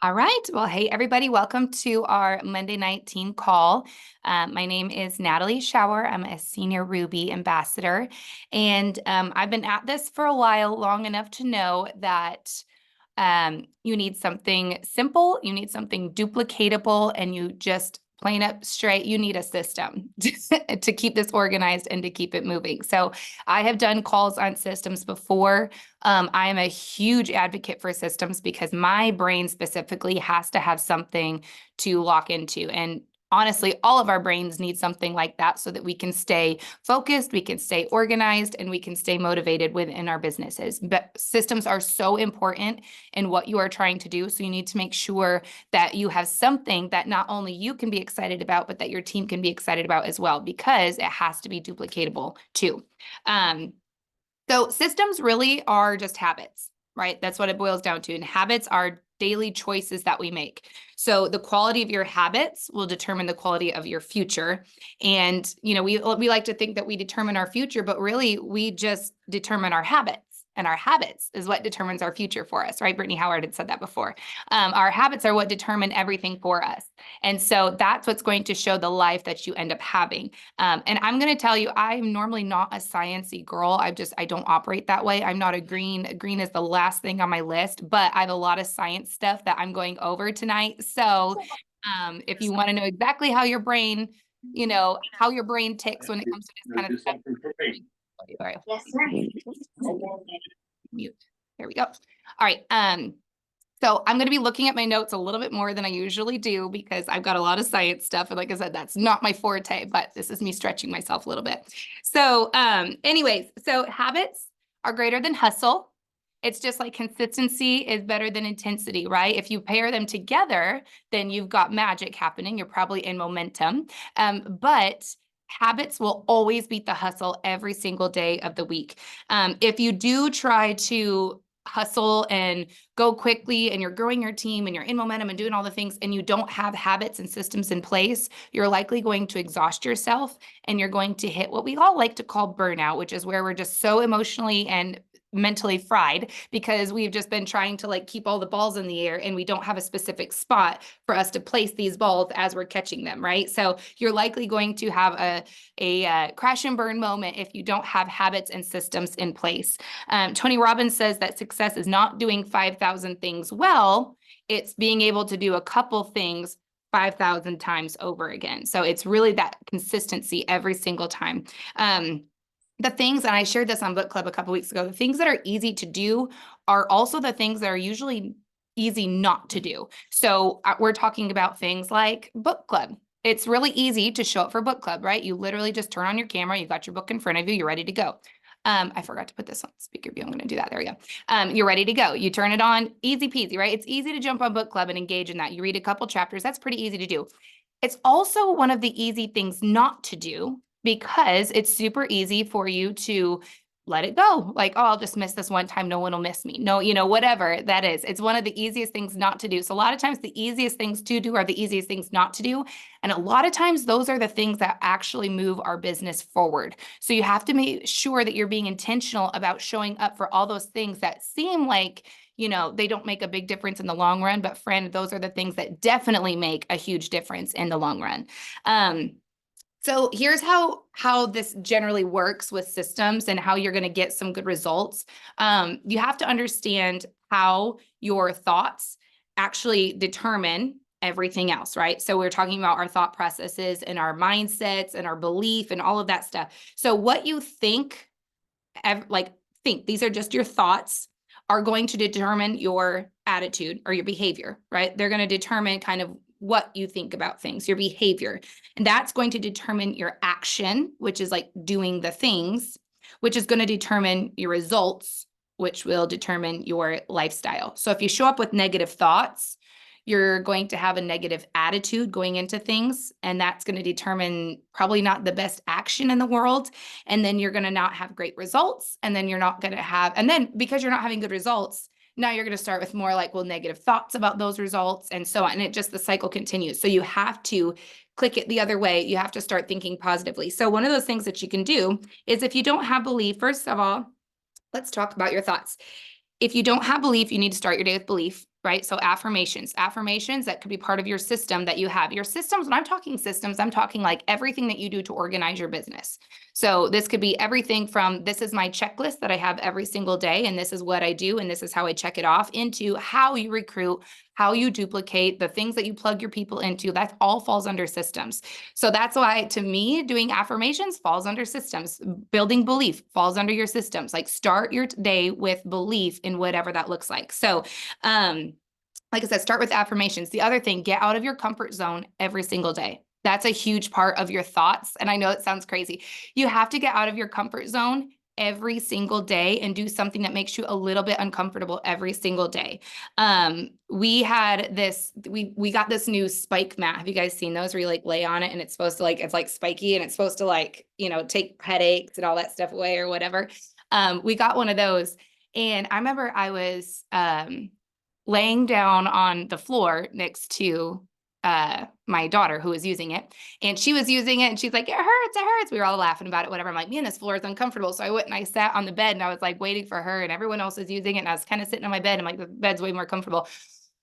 All right. Well, hey, everybody, welcome to our Monday night team call. My name is Natalie Schauer. I'm a senior Ruby ambassador, and I've been at this for a while, long enough to know that you need something simple, you need something duplicatable, and you just plain up straight, you need a system to keep this organized and to keep it moving. So I have done calls on systems before. I am a huge advocate for systems because my brain specifically has to have something to lock into. And honestly, all of our brains need something like that so that we can stay focused, we can stay organized, and we can stay motivated within our businesses. But systems are so important in what you are trying to do. So you need to make sure that you have something that not only you can be excited about, but that your team can be excited about as well, because it has to be duplicatable too. So systems really are just habits, right? That's what it boils down to. And habits are daily choices that we make. So the quality of your habits will determine the quality of your future. And, we like to think that we determine our future, but really we just determine our habits. And our habits is what determines our future for us, right? Brittany Howard had said that before. Our habits are what determine everything for us. And so that's what's going to show the life that you end up having. And I'm going to tell you, I'm normally not a sciencey girl. I don't operate that way. I'm not a green. Green is the last thing on my list, but I have a lot of science stuff that I'm going over tonight. So if you want to know exactly how your brain, how your brain ticks when it comes to this kind of stuff. Yes, sir. Mute. There we go. All right. So I'm going to be looking at my notes a little bit more than I usually do because I've got a lot of science stuff. And like I said, that's not my forte, but this is me stretching myself a little bit. So anyways, so habits are greater than hustle. It's just like consistency is better than intensity, right? If you pair them together, then you've got magic happening. You're probably in momentum. But habits will always beat the hustle every single day of the week. If you do try to hustle and go quickly and you're growing your team and you're in momentum and doing all the things and you don't have habits and systems in place, you're likely going to exhaust yourself and you're going to hit what we all like to call burnout, which is where we're just so emotionally and mentally fried because we've just been trying to like keep all the balls in the air and we don't have a specific spot for us to place these balls as we're catching them, right? So you're likely going to have a crash and burn moment if you don't have habits and systems in place. Tony Robbins says that success is not doing 5,000 things well, it's being able to do a couple things 5,000 times over again. So it's really that consistency every single time. The things, and I shared this on book club a couple weeks ago, the things that are easy to do are also the things that are usually easy not to do. So we're talking about things like book club. It's really easy to show up for book club, right? You literally just turn on your camera, you got your book in front of you, you're ready to go. I forgot to put this on speaker view. I'm going to do that. There we go. You're ready to go. You turn it on, easy peasy, right? It's easy to jump on book club and engage in that. You read a couple chapters. That's pretty easy to do. It's also one of the easy things not to do because it's super easy for you to let it go. Like, oh, I'll just miss this one time. No one will miss me. No, whatever that is. It's one of the easiest things not to do. So a lot of times the easiest things to do are the easiest things not to do. And a lot of times those are the things that actually move our business forward. So you have to make sure that you're being intentional about showing up for all those things that seem like they don't make a big difference in the long run, but friend, those are the things that definitely make a huge difference in the long run. So here's how this generally works with systems and how you're going to get some good results. You have to understand how your thoughts actually determine everything else, right? So we're talking about our thought processes and our mindsets and our belief and all of that stuff. So what you think, these are just your thoughts, are going to determine your attitude or your behavior, right? They're going to determine kind of what you think about things, your behavior. And that's going to determine your action, which is like doing the things, which is going to determine your results, which will determine your lifestyle. So if you show up with negative thoughts, you're going to have a negative attitude going into things, and that's going to determine probably not the best action in the world. And then you're going to not have great results. And then you're not going to have, and then because you're not having good results, now you're going to start with more like, well, negative thoughts about those results and so on. And the cycle continues. So you have to click it the other way. You have to start thinking positively. So one of those things that you can do is if you don't have belief, first of all, let's talk about your thoughts. If you don't have belief, you need to start your day with belief. right? So affirmations that could be part of your system that you have. Your systems, when I'm talking systems, I'm talking like everything that you do to organize your business. So this could be everything from, this is my checklist that I have every single day, and this is what I do, and this is how I check it off, into how you recruit, how you duplicate, the things that you plug your people into. That all falls under systems. So that's why, to me, doing affirmations falls under systems. Building belief falls under your systems. Like, start your day with belief in whatever that looks like. So, like I said, start with affirmations. The other thing, get out of your comfort zone every single day. That's a huge part of your thoughts. And I know it sounds crazy. You have to get out of your comfort zone every single day and do something that makes you a little bit uncomfortable every single day. We got this new spike mat. Have you guys seen those, where you like lay on it and it's supposed to like, it's like spiky and it's supposed to like, take headaches and all that stuff away or whatever. We got one of those. And I remember I was, laying down on the floor next to my daughter, who was using it, and she was using it, and she's like, it hurts. We were all laughing about it, whatever. I'm like, man, this floor is uncomfortable. So I went and I sat on the bed, and I was like waiting for her, and everyone else was using it, and I was kind of sitting on my bed. I'm like, the bed's way more comfortable.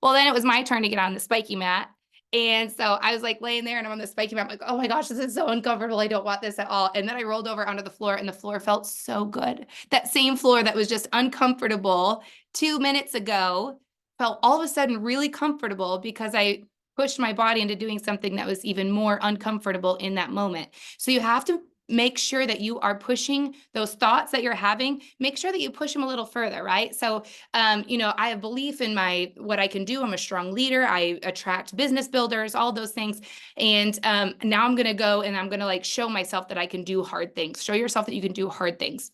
Well, then it was my turn to get on the spiky mat. And so I was like laying there, and I'm on the spiky mat. I'm like, oh my gosh, this is so uncomfortable. I don't want this at all. And then I rolled over onto the floor, and the floor felt so good. That same floor that was just uncomfortable 2 minutes ago felt all of a sudden really comfortable, because I pushed my body into doing something that was even more uncomfortable in that moment. So you have to make sure that you are pushing those thoughts that you're having, make sure that you push them a little further, right? So, I have belief in what I can do. I'm a strong leader. I attract business builders, all those things. And now I'm going to go and I'm going to like show myself that I can do hard things. Show yourself that you can do hard things.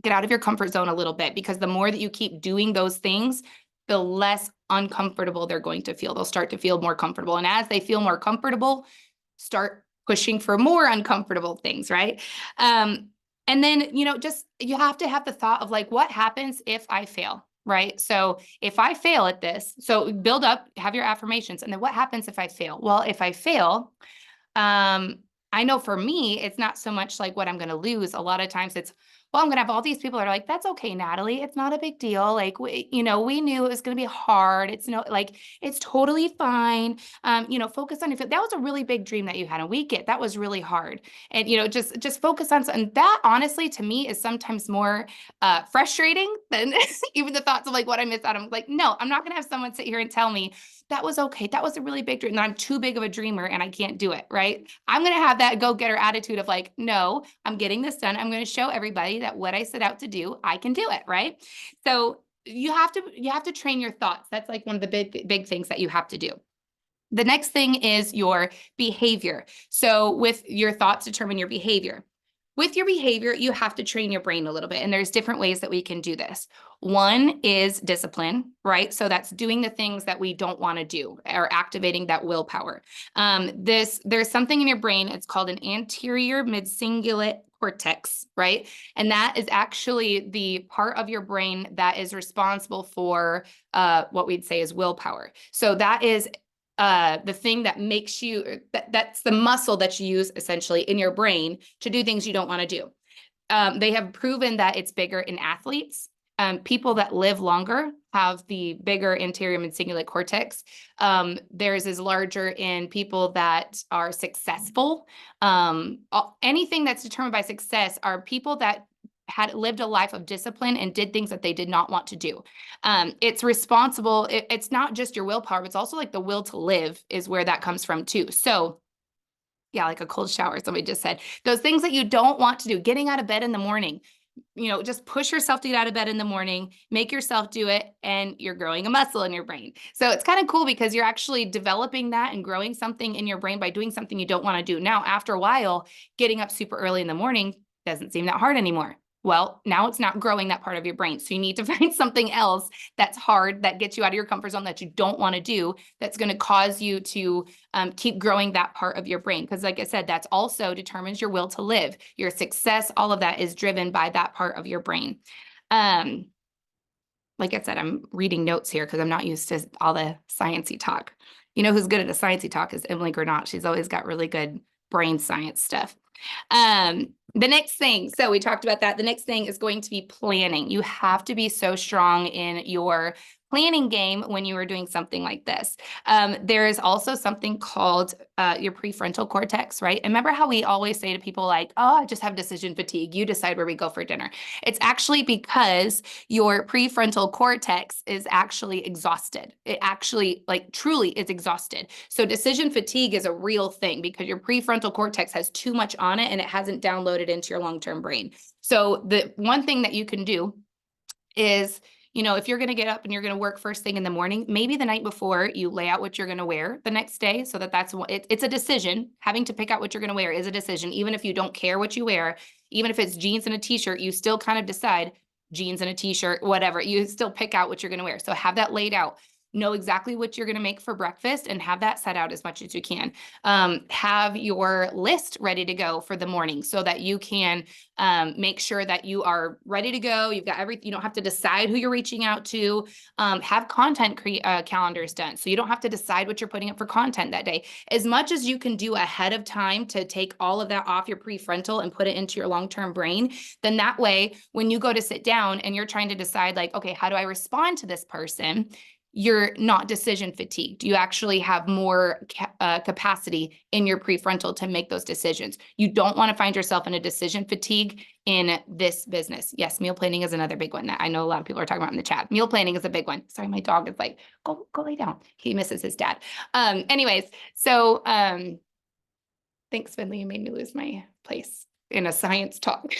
Get out of your comfort zone a little bit, because the more that you keep doing those things, the less uncomfortable they're going to feel. They'll start to feel more comfortable. And as they feel more comfortable, start pushing for more uncomfortable things, right? And then, you have to have the thought of like, what happens if I fail, right? So if I fail at this, so build up, have your affirmations. And then what happens if I fail? Well, if I fail, I know for me, it's not so much like what I'm going to lose. A lot of times it's, well, I'm going to have all these people that are like, that's okay, Natalie. It's not a big deal. Like, we knew it was going to be hard. It's it's totally fine. Focus on your, that was a really big dream that you had, and we get, that was really hard. And, just focus on something. That honestly, to me, is sometimes more frustrating than even the thoughts of like what I missed out. I'm like, no, I'm not going to have someone sit here and tell me that was okay. That was a really big dream. And I'm too big of a dreamer and I can't do it, right? I'm going to have that go-getter attitude of like, no, I'm getting this done. I'm going to show everybody that what I set out to do, I can do it, right? So you have to train your thoughts. That's like one of the big things that you have to do. The next thing is your behavior. So with your thoughts determine your behavior. With your behavior, you have to train your brain a little bit, and there's different ways that we can do this. One is discipline, right? So that's doing the things that we don't want to do, or activating that willpower. There's something in your brain, it's called an anterior mid-cingulate cortex, right? And that is actually the part of your brain that is responsible for what we'd say is willpower. So that is the thing that makes you, that's the muscle that you use essentially in your brain to do things you don't want to do. They have proven that it's bigger in athletes. People that live longer have the bigger anterior mid-cingulate cortex. Theirs is larger in people that are successful. Anything that's determined by success are people that had lived a life of discipline and did things that they did not want to do. It's responsible. It's not just your willpower, but it's also like the will to live is where that comes from too. So yeah, like a cold shower, somebody just said, those things that you don't want to do, getting out of bed in the morning, just push yourself to get out of bed in the morning, make yourself do it, and you're growing a muscle in your brain. So it's kind of cool because you're actually developing that and growing something in your brain by doing something you don't want to do. Now, after a while, getting up super early in the morning doesn't seem that hard anymore. Well, now it's not growing that part of your brain. So you need to find something else that's hard, that gets you out of your comfort zone, that you don't want to do, that's going to cause you to keep growing that part of your brain. Because like I said, that's also determines your will to live. Your success, all of that is driven by that part of your brain. Like I said, I'm reading notes here because I'm not used to all the sciencey talk. You know who's good at a sciencey talk is Emily Granat. She's always got really good brain science stuff. The next thing, so we talked about that. The next thing is going to be planning. You have to be so strong in your planning game when you are doing something like this. There is also something called your prefrontal cortex, right? And remember how we always say to people like, oh, I just have decision fatigue. You decide where we go for dinner. It's actually because your prefrontal cortex is actually exhausted. It actually like truly is exhausted. So decision fatigue is a real thing because your prefrontal cortex has too much on it and it hasn't downloaded into your long-term brain. So the one thing that you can do is, if you're going to get up and you're going to work first thing in the morning, maybe the night before you lay out what you're going to wear the next day so that it's a decision. Having to pick out what you're going to wear is a decision. Even if you don't care what you wear, even if it's jeans and a t-shirt, you still kind of decide jeans and a t-shirt, whatever, you still pick out what you're going to wear. So have that laid out. Know exactly what you're going to make for breakfast and have that set out as much as you can. Have your list ready to go for the morning so that you can make sure that you are ready to go. You've got everything. You don't have to decide who you're reaching out to. Have content calendars done. So you don't have to decide what you're putting up for content that day. As much as you can do ahead of time to take all of that off your prefrontal and put it into your long-term brain, then that way, when you go to sit down and you're trying to decide like, okay, how do I respond to this person? You're not decision fatigued. You actually have more capacity in your prefrontal to make those decisions. You don't want to find yourself in a decision fatigue in this business. Yes, meal planning is another big one that I know a lot of people are talking about in the chat. Meal planning is a big one. Sorry, my dog is like, go lay down. He misses his dad. Anyways, so thanks, Finley. You made me lose my place in a science talk.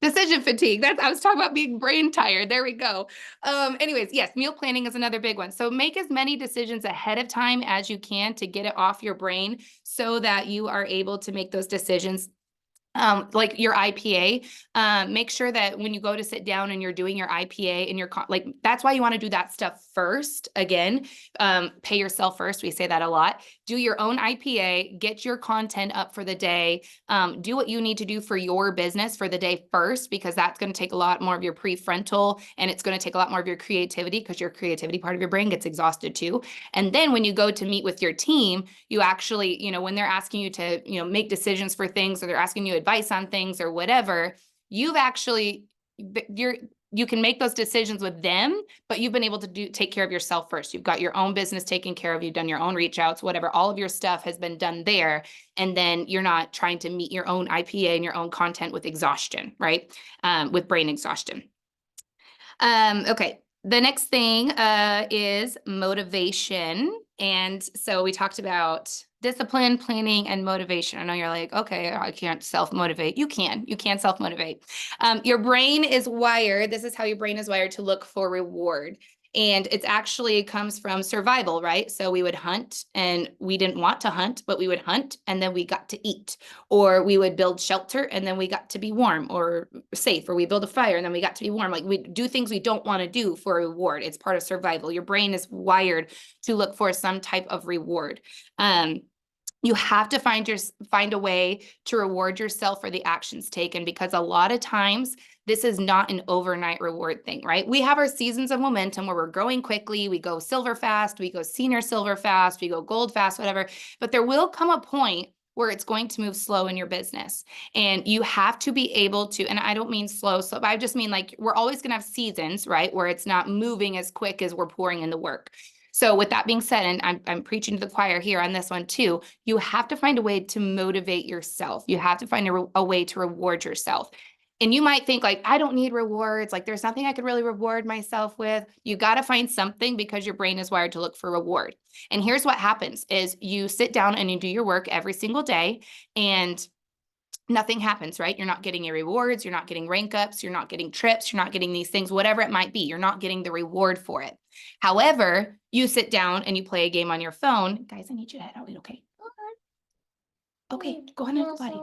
Decision fatigue. I was talking about being brain tired. There we go. Anyways, yes, meal planning is another big one. So make as many decisions ahead of time as you can to get it off your brain so that you are able to make those decisions. Like your IPA, make sure that when you go to sit down and you're doing your IPA and that's why you want to do that stuff first. Again, pay yourself first. We say that a lot. Do your own IPA, get your content up for the day. Do what you need to do for your business for the day first, because that's going to take a lot more of your prefrontal and it's going to take a lot more of your creativity because your creativity part of your brain gets exhausted too. And then when you go to meet with your team, you actually, when they're asking you to, make decisions for things or they're asking you advice on things or whatever, you can make those decisions with them, but you've been able to take care of yourself first. You've got your own business taken care of. You've done your own reach outs, whatever, all of your stuff has been done there. And then you're not trying to meet your own IPA and your own content with exhaustion, right? With brain exhaustion. Okay. The next thing is motivation. And so we talked about discipline, planning, and motivation. I know you're like, okay, I can't self-motivate. You can self-motivate. Your brain is wired. This is how your brain is wired to look for reward. And it actually comes from survival, right? So we would hunt and we didn't want to hunt, but we would hunt and then we got to eat. Or we would build shelter and then we got to be warm or safe. Or we build a fire and then we got to be warm. Like we do things we don't want to do for a reward. It's part of survival. Your brain is wired to look for some type of reward. You have to find a way to reward yourself for the actions taken, because a lot of times this is not an overnight reward thing, right? We have our seasons of momentum where we're growing quickly. We go silver fast, we go senior silver fast, we go gold fast, whatever. But there will come a point where it's going to move slow in your business. And you have to be able to, and I don't mean slow, but I just mean like we're always going to have seasons, right? Where it's not moving as quick as we're pouring in the work. So with that being said, and I'm preaching to the choir here on this one too, you have to find a way to motivate yourself. You have to find a way to reward yourself. And you might think like, I don't need rewards. Like there's nothing I could really reward myself with. You got to find something because your brain is wired to look for reward. And here's what happens is you sit down and you do your work every single day and nothing happens, right? You're not getting your rewards. You're not getting rank ups. You're not getting trips. You're not getting these things, whatever it might be. You're not getting the reward for it. However, you sit down and you play a game on your phone. Guys, I need you to head out. Okay. Okay, go on and buddy.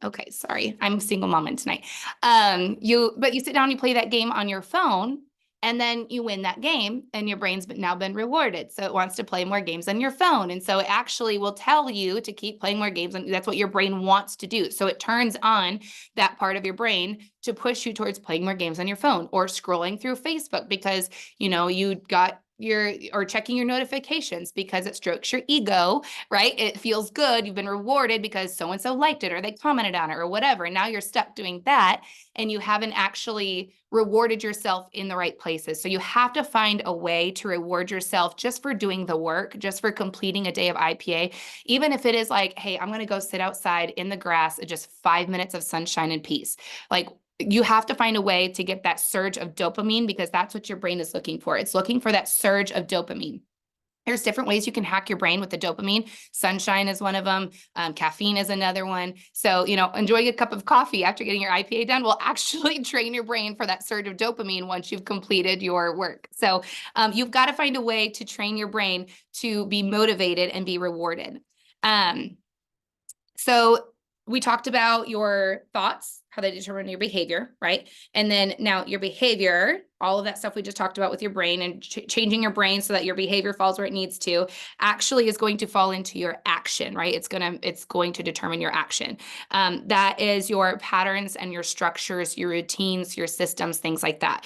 Okay, sorry. I'm a single mom tonight. But you sit down, you play that game on your phone, and then you win that game and your brain's now been rewarded. So it wants to play more games on your phone. And so it actually will tell you to keep playing more games. And that's what your brain wants to do. So it turns on that part of your brain to push you towards playing more games on your phone or scrolling through Facebook because, you got or checking your notifications because it strokes your ego, right? It feels good. You've been rewarded because so-and-so liked it or they commented on it or whatever. And now you're stuck doing that and you haven't actually rewarded yourself in the right places. So you have to find a way to reward yourself just for doing the work, just for completing a day of IPA, even if it is like, hey, I'm going to go sit outside in the grass at just 5 minutes of sunshine and peace. Like, you have to find a way to get that surge of dopamine because that's what your brain is looking for. It's looking for that surge of dopamine. There's different ways you can hack your brain with the dopamine. Sunshine is one of them. Caffeine is another one. So, enjoying a cup of coffee after getting your IPA done will actually train your brain for that surge of dopamine once you've completed your work. So you've got to find a way to train your brain to be motivated and be rewarded. So we talked about your thoughts, how they determine your behavior, right? And then now your behavior, all of that stuff we just talked about with your brain and changing your brain so that your behavior falls where it needs to, actually is going to fall into your action, right? It's going to determine your action. That is your patterns and your structures, your routines, your systems, things like that.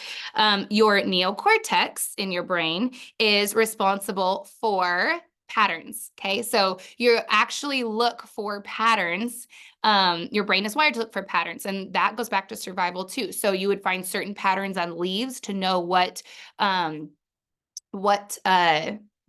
Your neocortex in your brain is responsible for patterns. Okay. So you actually look for patterns. Your brain is wired to look for patterns, and that goes back to survival too. So you would find certain patterns on leaves to know what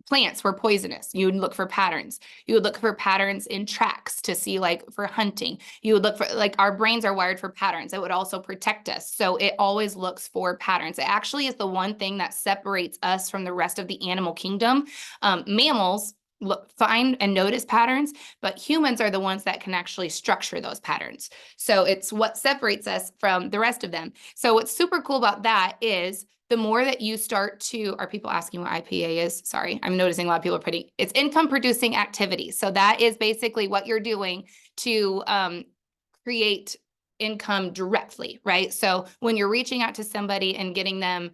plants were poisonous. You would look for patterns. You would look for patterns in tracks to see, like, for hunting. You would look for, like, our brains are wired for patterns. It would also protect us. So it always looks for patterns. It actually is the one thing that separates us from the rest of the animal kingdom. Mammals find and notice patterns, but humans are the ones that can actually structure those patterns. So it's what separates us from the rest of them. So what's super cool about that is the more that you start to, are people asking what IPA is? Sorry, I'm noticing a lot of people are putting, it's income producing activities. So that is basically what you're doing to create income directly, right? So when you're reaching out to somebody and getting them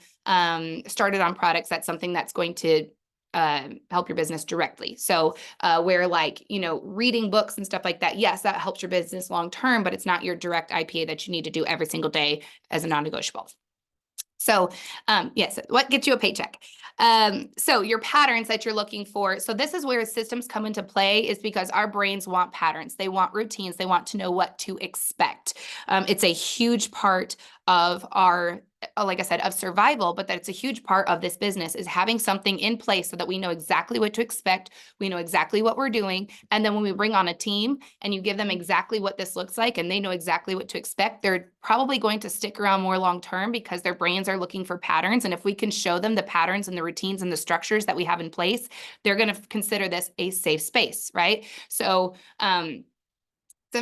started on products, that's something that's going to help your business directly. So where, like, reading books and stuff like that, yes, that helps your business long term, but it's not your direct IPA that you need to do every single day as a non-negotiable. So yes, what gets you a paycheck? So your patterns that you're looking for. So this is where systems come into play, is because our brains want patterns. They want routines. They want to know what to expect. It's a huge part of our, like I said, of survival, but that it's a huge part of this business, is having something in place so that we know exactly what to expect. We know exactly what we're doing. And then when we bring on a team and you give them exactly what this looks like and they know exactly what to expect, they're probably going to stick around more long-term because their brains are looking for patterns. And if we can show them the patterns and the routines and the structures that we have in place, they're going to consider this a safe space, right? So some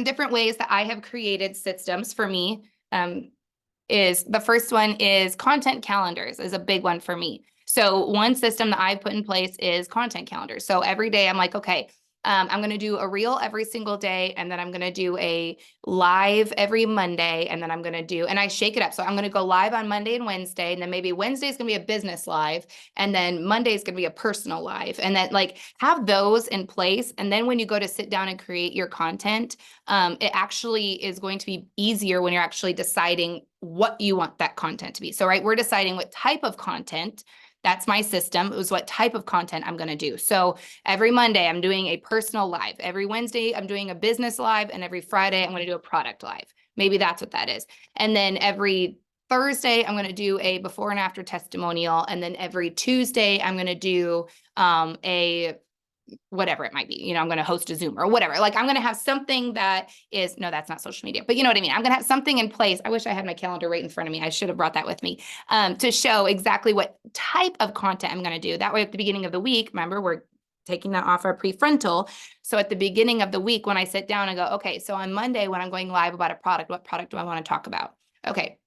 different ways that I have created systems for me is, the first one is content calendars is a big one for me. So one system that I've put in place is content calendars. So every day I'm like, okay, I'm going to do a reel every single day. And then I'm going to do a live every Monday. And then I'm going to do, and I shake it up. So I'm going to go live on Monday and Wednesday. And then maybe Wednesday is going to be a business live. And then Monday is going to be a personal live. And then, like, have those in place. And then when you go to sit down and create your content, it actually is going to be easier when you're actually deciding what you want that content to be. So, right, we're deciding what type of content. That's my system. It was what type of content I'm going to do. So every Monday I'm doing a personal live. Every Wednesday I'm doing a business live. And every Friday I'm going to do a product live. Maybe that's what that is. And then every Thursday I'm going to do a before and after testimonial. And then every Tuesday I'm going to do a whatever it might be, I'm going to host a Zoom or whatever. Like, I'm going to have something that is, no, that's not social media, but you know what I mean? I'm going to have something in place. I wish I had my calendar right in front of me. I should have brought that with me to show exactly what type of content I'm going to do. That way, at the beginning of the week, remember, we're taking that off our prefrontal. So at the beginning of the week, when I sit down and go, okay, so on Monday, when I'm going live about a product, what product do I want to talk about? Okay.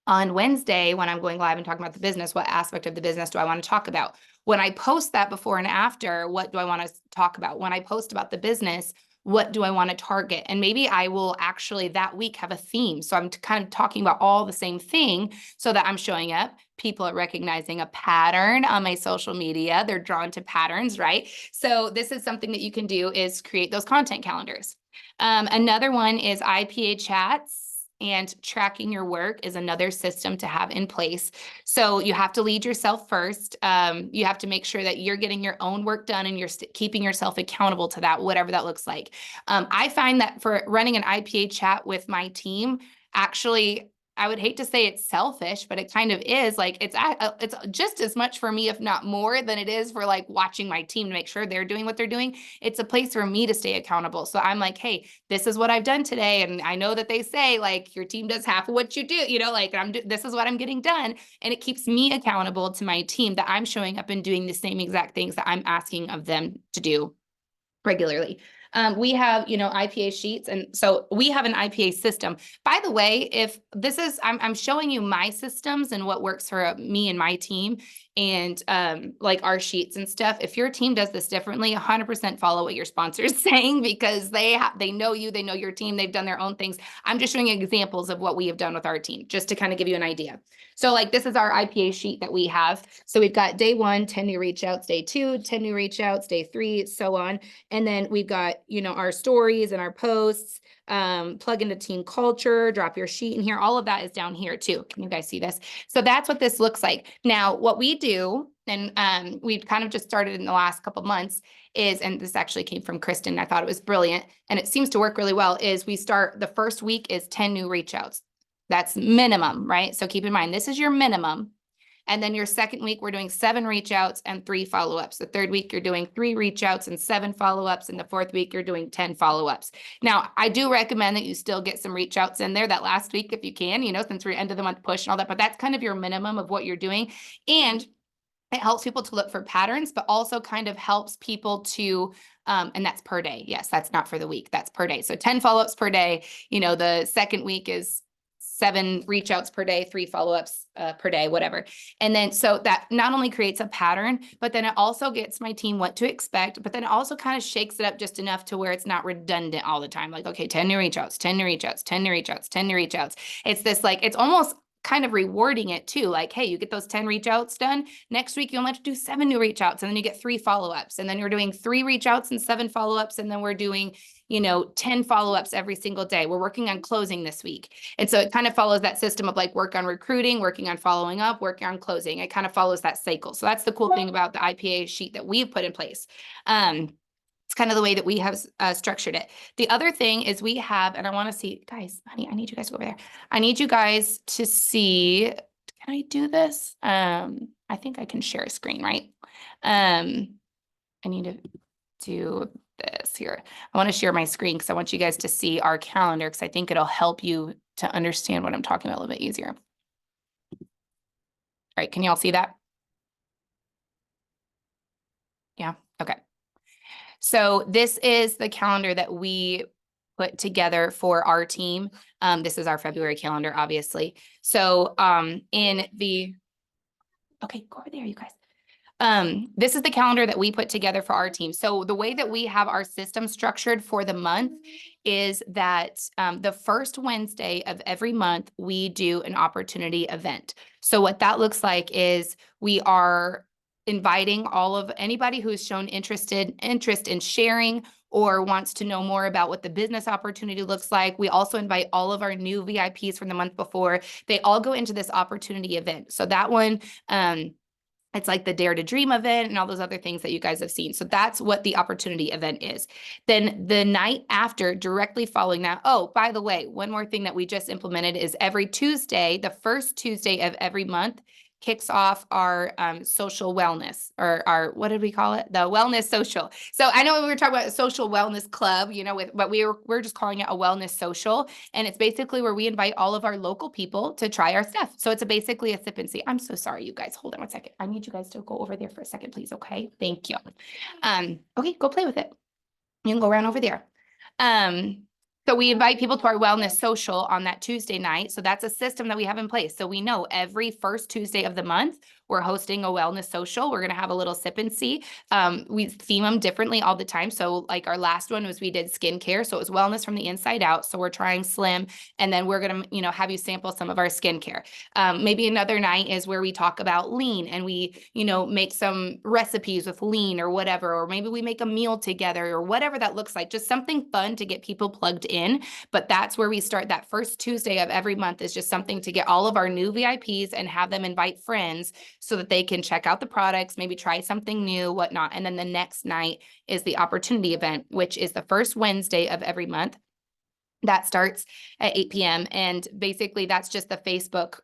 On Wednesday, when I'm going live and talking about the business, what aspect of the business do I want to talk about? When I post that before and after, what do I want to talk about? When I post about the business, what do I want to target? And maybe I will actually that week have a theme. So I'm kind of talking about all the same thing so that I'm showing up. People are recognizing a pattern on my social media. They're drawn to patterns, right? So this is something that you can do, is create those content calendars. Another one is IPA chats. and tracking your work is another system to have in place. So you have to lead yourself first. You have to make sure that you're getting your own work done and you're keeping yourself accountable to that, whatever that looks like. I find that for running an IPA chat with my team, actually, I would hate to say it's selfish, but it kind of is. Like it's just as much for me, if not more, than it is for like watching my team to make sure they're doing what they're doing. It's a place for me to stay accountable. So I'm like, hey, this is what I've done today, and I know that they say like your team does half of what you do. You know, like this is what I'm getting done, and it keeps me accountable to my team that I'm showing up and doing the same exact things that I'm asking of them to do regularly. We have, IPA sheets. And so we have an IPA system. By the way, if this is, I'm showing you my systems and what works for me and my team and like our sheets and stuff. If your team does this differently, 100% follow what your sponsor is saying, because they know you, they know your team, they've done their own things. I'm just showing examples of what we have done with our team, just to kind of give you an idea. So like this is our IPA sheet that we have. So we've got day 1, 10 new reach outs, day 2, 10 new reach outs, day 3, so on. And then we've got, our stories and our posts, plug into team culture, drop your sheet in here. All of that is down here too. Can you guys see this? So that's what this looks like. Now, what we do, and we've kind of just started in the last couple of months is, and this actually came from Kristen, I thought it was brilliant, and it seems to work really well, is we start the first week is 10 new reach outs. That's minimum, right? So keep in mind, this is your minimum. And then your second week, we're doing 7 reach outs and 3 follow-ups. The third week, you're doing 3 reach outs and 7 follow-ups. And the fourth week, you're doing 10 follow-ups. Now, I do recommend that you still get some reach outs in there that last week if you can, since we're end of the month push and all that, but that's kind of your minimum of what you're doing. And it helps people to look for patterns, but also kind of helps people to, and that's per day. Yes, that's not for the week. That's per day. So 10 follow-ups per day. The second week is 7 reach outs per day, 3 follow-ups per day, whatever. And then, so that not only creates a pattern, but then it also gets my team what to expect, but then it also kind of shakes it up just enough to where it's not redundant all the time. Like, okay, 10 new reach outs, 10 new reach outs, 10 new reach outs, 10 new reach outs. It's this like, it's almost kind of rewarding it too. Like, hey, you get those 10 reach outs done. Next week, you only have to do 7 new reach outs, and then you get 3 follow-ups. And then you're doing 3 reach outs and 7 follow-ups. And then we're doing 10 follow-ups every single day. We're working on closing this week. And so it kind of follows that system of like work on recruiting, working on following up, working on closing. It kind of follows that cycle. So that's the cool thing about the IPA sheet that we've put in place. It's kind of the way that we have structured it. The other thing is we have, and I want to see, guys, honey, I need you guys to go over there. I need you guys to see, can I do this? I think I can share a screen, right? I need to do this here. I want to share my screen because I want you guys to see our calendar, because I think it'll help you to understand what I'm talking about a little bit easier. All right, can you all see that? Yeah, okay. So this is the calendar that we put together for our team. This is our February calendar, obviously. So okay, go over there, you guys. This is the calendar that we put together for our team. So the way that we have our system structured for the month is that the first Wednesday of every month, we do an opportunity event. So what that looks like is we are inviting anybody who's shown interest in sharing or wants to know more about what the business opportunity looks like. We also invite all of our new VIPs from the month before. They all go into this opportunity event. So that one, it's like the Dare to Dream event and all those other things that you guys have seen. So that's what the opportunity event is. Then the night after, directly following that, oh, by the way, one more thing that we just implemented is every Tuesday, the first Tuesday of every month, kicks off our social wellness, or our, what did we call it? The wellness social. So I know we were talking about a social wellness club, but we're just calling it a wellness social. And it's basically where we invite all of our local people to try our stuff. So it's basically a sip and see. I'm so sorry, you guys. Hold on one second. I need you guys to go over there for a second, please. Okay. Thank you. Okay, go play with it. You can go around over there. So we invite people to our wellness social on that Tuesday night. So that's a system that we have in place. So we know every first Tuesday of the month, we're hosting a wellness social. We're going to have a little sip and see. We theme them differently all the time. So like our last one was we did skincare. So it was wellness from the inside out. So we're trying Slim. And then we're going to, have you sample some of our skincare. Maybe another night is where we talk about lean and we, make some recipes with lean or whatever. Or maybe we make a meal together or whatever that looks like. Just something fun to get people plugged in, but that's where we start. That first Tuesday of every month is just something to get all of our new VIPs and have them invite friends so that they can check out the products, maybe try something new, whatnot. And then the next night is the opportunity event, which is the first Wednesday of every month. That starts at 8 p.m. And basically that's just the Facebook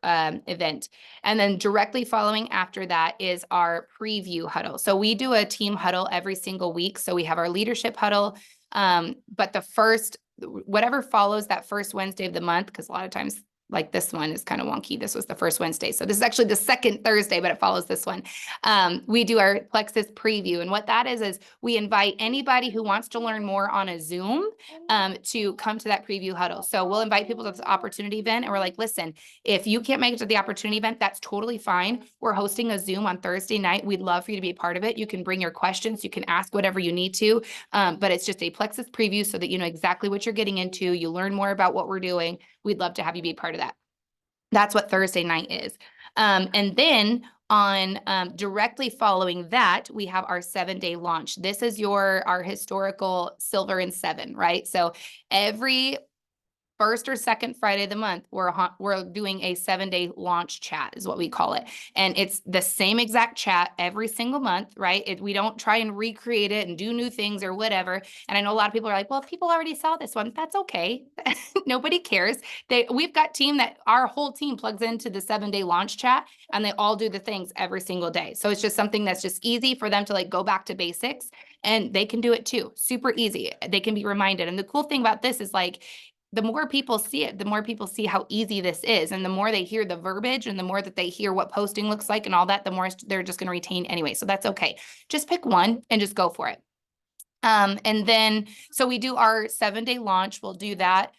event. And then directly following after that is our preview huddle. So we do a team huddle every single week. So we have our leadership huddle. But whatever follows that first Wednesday of the month, because a lot of times like this one is kind of wonky. This was the first Wednesday. So this is actually the second Thursday, but it follows this one. We do our Plexus preview. And what that is we invite anybody who wants to learn more on a Zoom to come to that preview huddle. So we'll invite people to this opportunity event and we're like, listen, if you can't make it to the opportunity event, that's totally fine. We're hosting a Zoom on Thursday night. We'd love for you to be a part of it. You can bring your questions. You can ask whatever you need to, but it's just a Plexus preview so that you know exactly what you're getting into. You learn more about what we're doing. We'd love to have you be a part of that. That's what Thursday night is. And then on directly following that, we have our 7-day launch. This is our historical Silver and 7, right? So every first or second Friday of the month, we're doing a 7-day launch chat is what we call it. And it's the same exact chat every single month, right? We don't try and recreate it and do new things or whatever. And I know a lot of people are like, well, people already saw this one. That's okay. Nobody cares. We've got our whole team plugs into the 7-day launch chat and they all do the things every single day. So it's just something that's just easy for them to like go back to basics and they can do it too. Super easy. They can be reminded. And the cool thing about this is like, the more people see it, the more people see how easy this is. And the more they hear the verbiage and the more that they hear what posting looks like and all that, the more they're just going to retain anyway. So that's okay. Just pick one and just go for it. And then, so we do our 7-day launch. We'll do that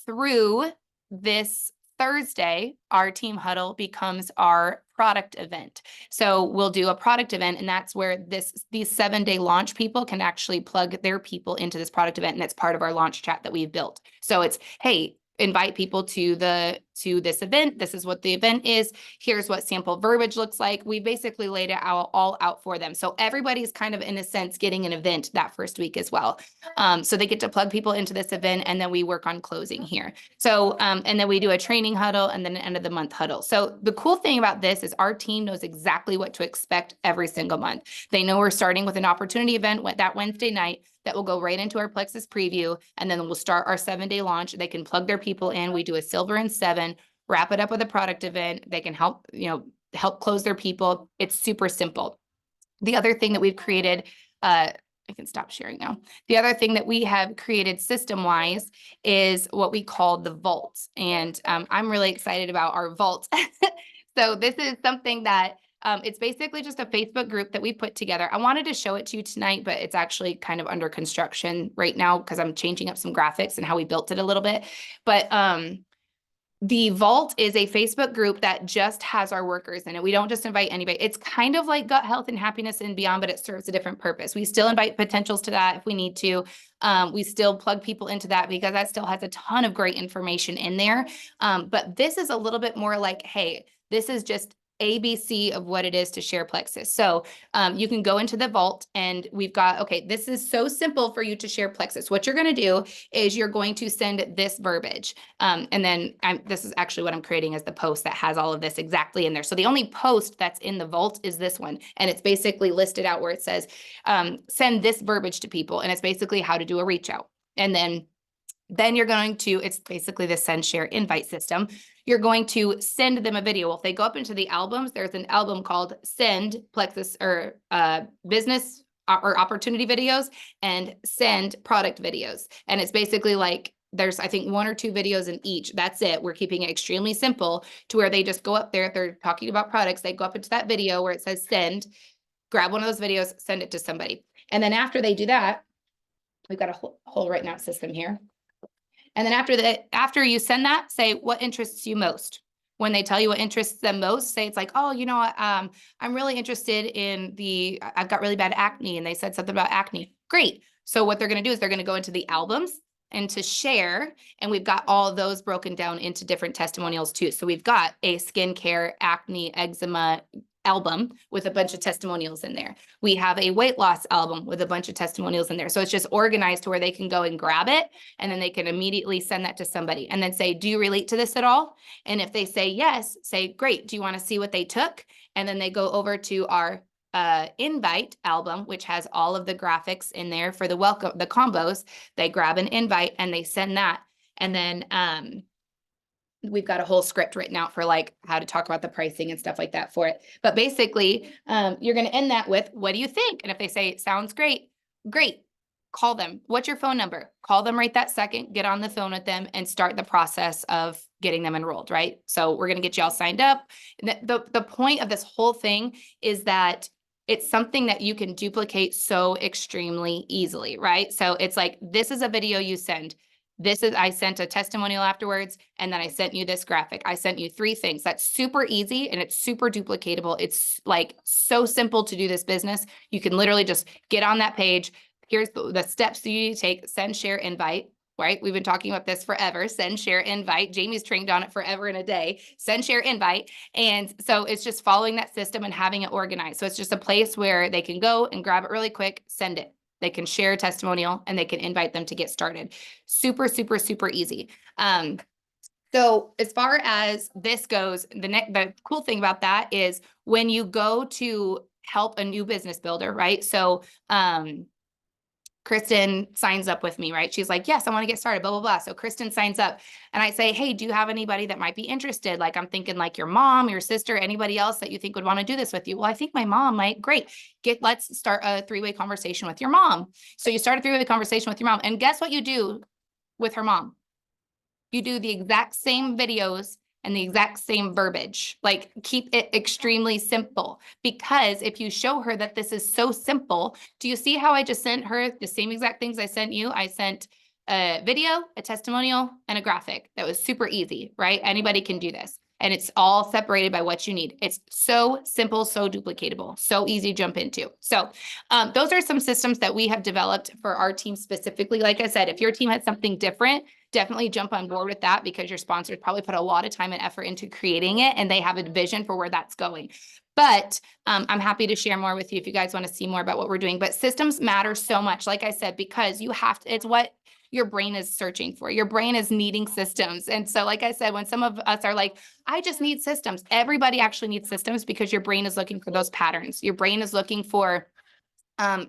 through this Thursday. Our team huddle becomes our product event. So we'll do a product event, and that's where these 7-day launch people can actually plug their people into this product event, and it's part of our launch chat that we've built. So it's, hey, invite people to this event. This is what the event is. Here's what sample verbiage looks like. We basically laid it all out for them. So everybody's kind of in a sense getting an event that first week as well. So they get to plug people into this event and then we work on closing here. So, and then we do a training huddle and then an end of the month huddle. So the cool thing about this is our team knows exactly what to expect every single month. They know we're starting with an opportunity event that Wednesday night that will go right into our Plexus preview. And then we'll start our 7-day launch. They can plug their people in. We do a Silver and 7, wrap it up with a product event. They can help close their people. It's super simple. The other thing that we've created, I can stop sharing now. The other thing that we have created system-wise is what we call the Vault. And I'm really excited about our Vault. So this is something that it's basically just a Facebook group that we put together. I wanted to show it to you tonight, but it's actually kind of under construction right now because I'm changing up some graphics and how we built it a little bit. But the Vault is a Facebook group that just has our workers in it. We don't just invite anybody. It's kind of like Gut Health and Happiness and Beyond, but it serves a different purpose. We still invite potentials to that if we need to. We still plug people into that because that still has a ton of great information in there. But this is a little bit more like, hey, this is just ABC of what it is to share Plexus. So you can go into the Vault and we've got, okay, this is so simple for you to share Plexus. What you're going to do is you're going to send this verbiage. And then this is actually what I'm creating as the post that has all of this exactly in there. So the only post that's in the Vault is this one. And it's basically listed out where it says, send this verbiage to people. And it's basically how to do a reach out. And then you're going to, it's basically the send, share, invite system. You're going to send them a video. Well, if they go up into the albums, there's an album called Send Plexus or Business or Opportunity Videos and Send Product Videos. And it's basically like, there's, I think, 1 or 2 videos in each. That's it. We're keeping it extremely simple to where they just go up there. If they're talking about products, they go up into that video where it says send, grab one of those videos, send it to somebody. And then after they do that, we've got a whole right now system here. And then after you send that, say what interests you most. When they tell you what interests them most, say it's like, oh, I'm really interested in I've got really bad acne. And they said something about acne. Great. So what they're going to do is they're going to go into the albums and to share. And we've got all those broken down into different testimonials too. So we've got a skincare, acne, eczema, album with a bunch of testimonials in there. We have a weight loss album with a bunch of testimonials in there. So it's just organized to where they can go and grab it, and then they can immediately send that to somebody and then say, do you relate to this at all? And if they say yes, say, great, do you want to see what they took? And then they go over to our invite album, which has all of the graphics in there for the welcome, the combos. They grab an invite and they send that. And then we've got a whole script written out for like how to talk about the pricing and stuff like that for it. But basically, you're going to end that with, what do you think? And if they say, it sounds great, great. Call them. What's your phone number? Call them right that second, get on the phone with them and start the process of getting them enrolled, right? So we're going to get you all signed up. The point of this whole thing is that it's something that you can duplicate so extremely easily, right? So it's like, this is a video you send. I sent a testimonial afterwards, and then I sent you this graphic. I sent you 3 things. That's super easy and it's super duplicatable. It's like so simple to do this business. You can literally just get on that page. Here's the steps that you need to take: send, share, invite, right? We've been talking about this forever. Send, share, invite. Jamie's trained on it forever and a day. Send, share, invite. And so it's just following that system and having it organized. So it's just a place where they can go and grab it really quick, send it. They can share a testimonial and they can invite them to get started. Super, super, super easy. So as far as this goes, the cool thing about that is when you go to help a new business builder, right? So, Kristen signs up with me, right? She's like, yes, I want to get started, blah, blah, blah. So Kristen signs up and I say, hey, do you have anybody that might be interested? Like, I'm thinking like your mom, your sister, anybody else that you think would want to do this with you. Well, I think my mom might. Great. Let's start a 3-way conversation with your mom. So you start a 3-way conversation with your mom, and guess what you do with her mom? You do the exact same videos and the exact same verbiage. Like, keep it extremely simple, because if you show her that this is so simple, do you see how I just sent her the same exact things I sent you? I sent a video, a testimonial, and a graphic. That was super easy, right? Anybody can do this. And it's all separated by what you need. It's so simple, so duplicatable, so easy to jump into. So those are some systems that we have developed for our team specifically. Like I said, if your team had something different, definitely jump on board with that, because your sponsors probably put a lot of time and effort into creating it, and they have a vision for where that's going. But I'm happy to share more with you if you guys want to see more about what we're doing. But systems matter so much, like I said, because you have to, it's what your brain is searching for. Your brain is needing systems. And so, like I said, when some of us are like, I just need systems, everybody actually needs systems, because your brain is looking for those patterns. Your brain is looking for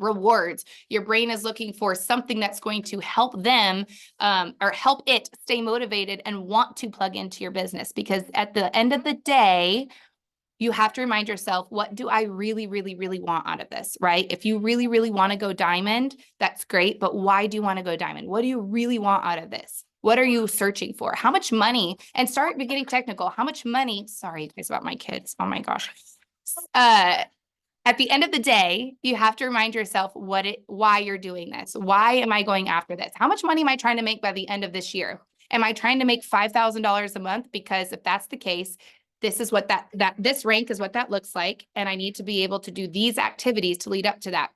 rewards. Your brain is looking for something that's going to help them or help it stay motivated and want to plug into your business. Because at the end of the day, you have to remind yourself, what do I really, really, really want out of this, right? If you really, really want to go diamond, that's great. But why do you want to go diamond? What do you really want out of this? What are you searching for? How much money? And start getting technical. How much money? Sorry, guys, about my kids. Oh my gosh. At the end of the day, you have to remind yourself why you're doing this. Why am I going after this? How much money am I trying to make by the end of this year? Am I trying to make $5,000 a month? Because if that's the case, this is what this rank is what that looks like. And I need to be able to do these activities to lead up to that.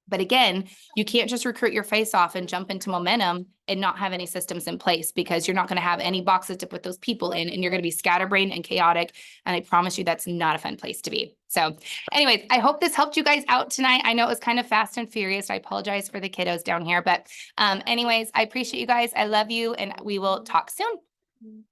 But again, you can't just recruit your face off and jump into momentum and not have any systems in place, because you're not going to have any boxes to put those people in, and you're going to be scatterbrained and chaotic. And I promise you, that's not a fun place to be. So anyways, I hope this helped you guys out tonight. I know it was kind of fast and furious. I apologize for the kiddos down here, but anyways, I appreciate you guys. I love you, and we will talk soon.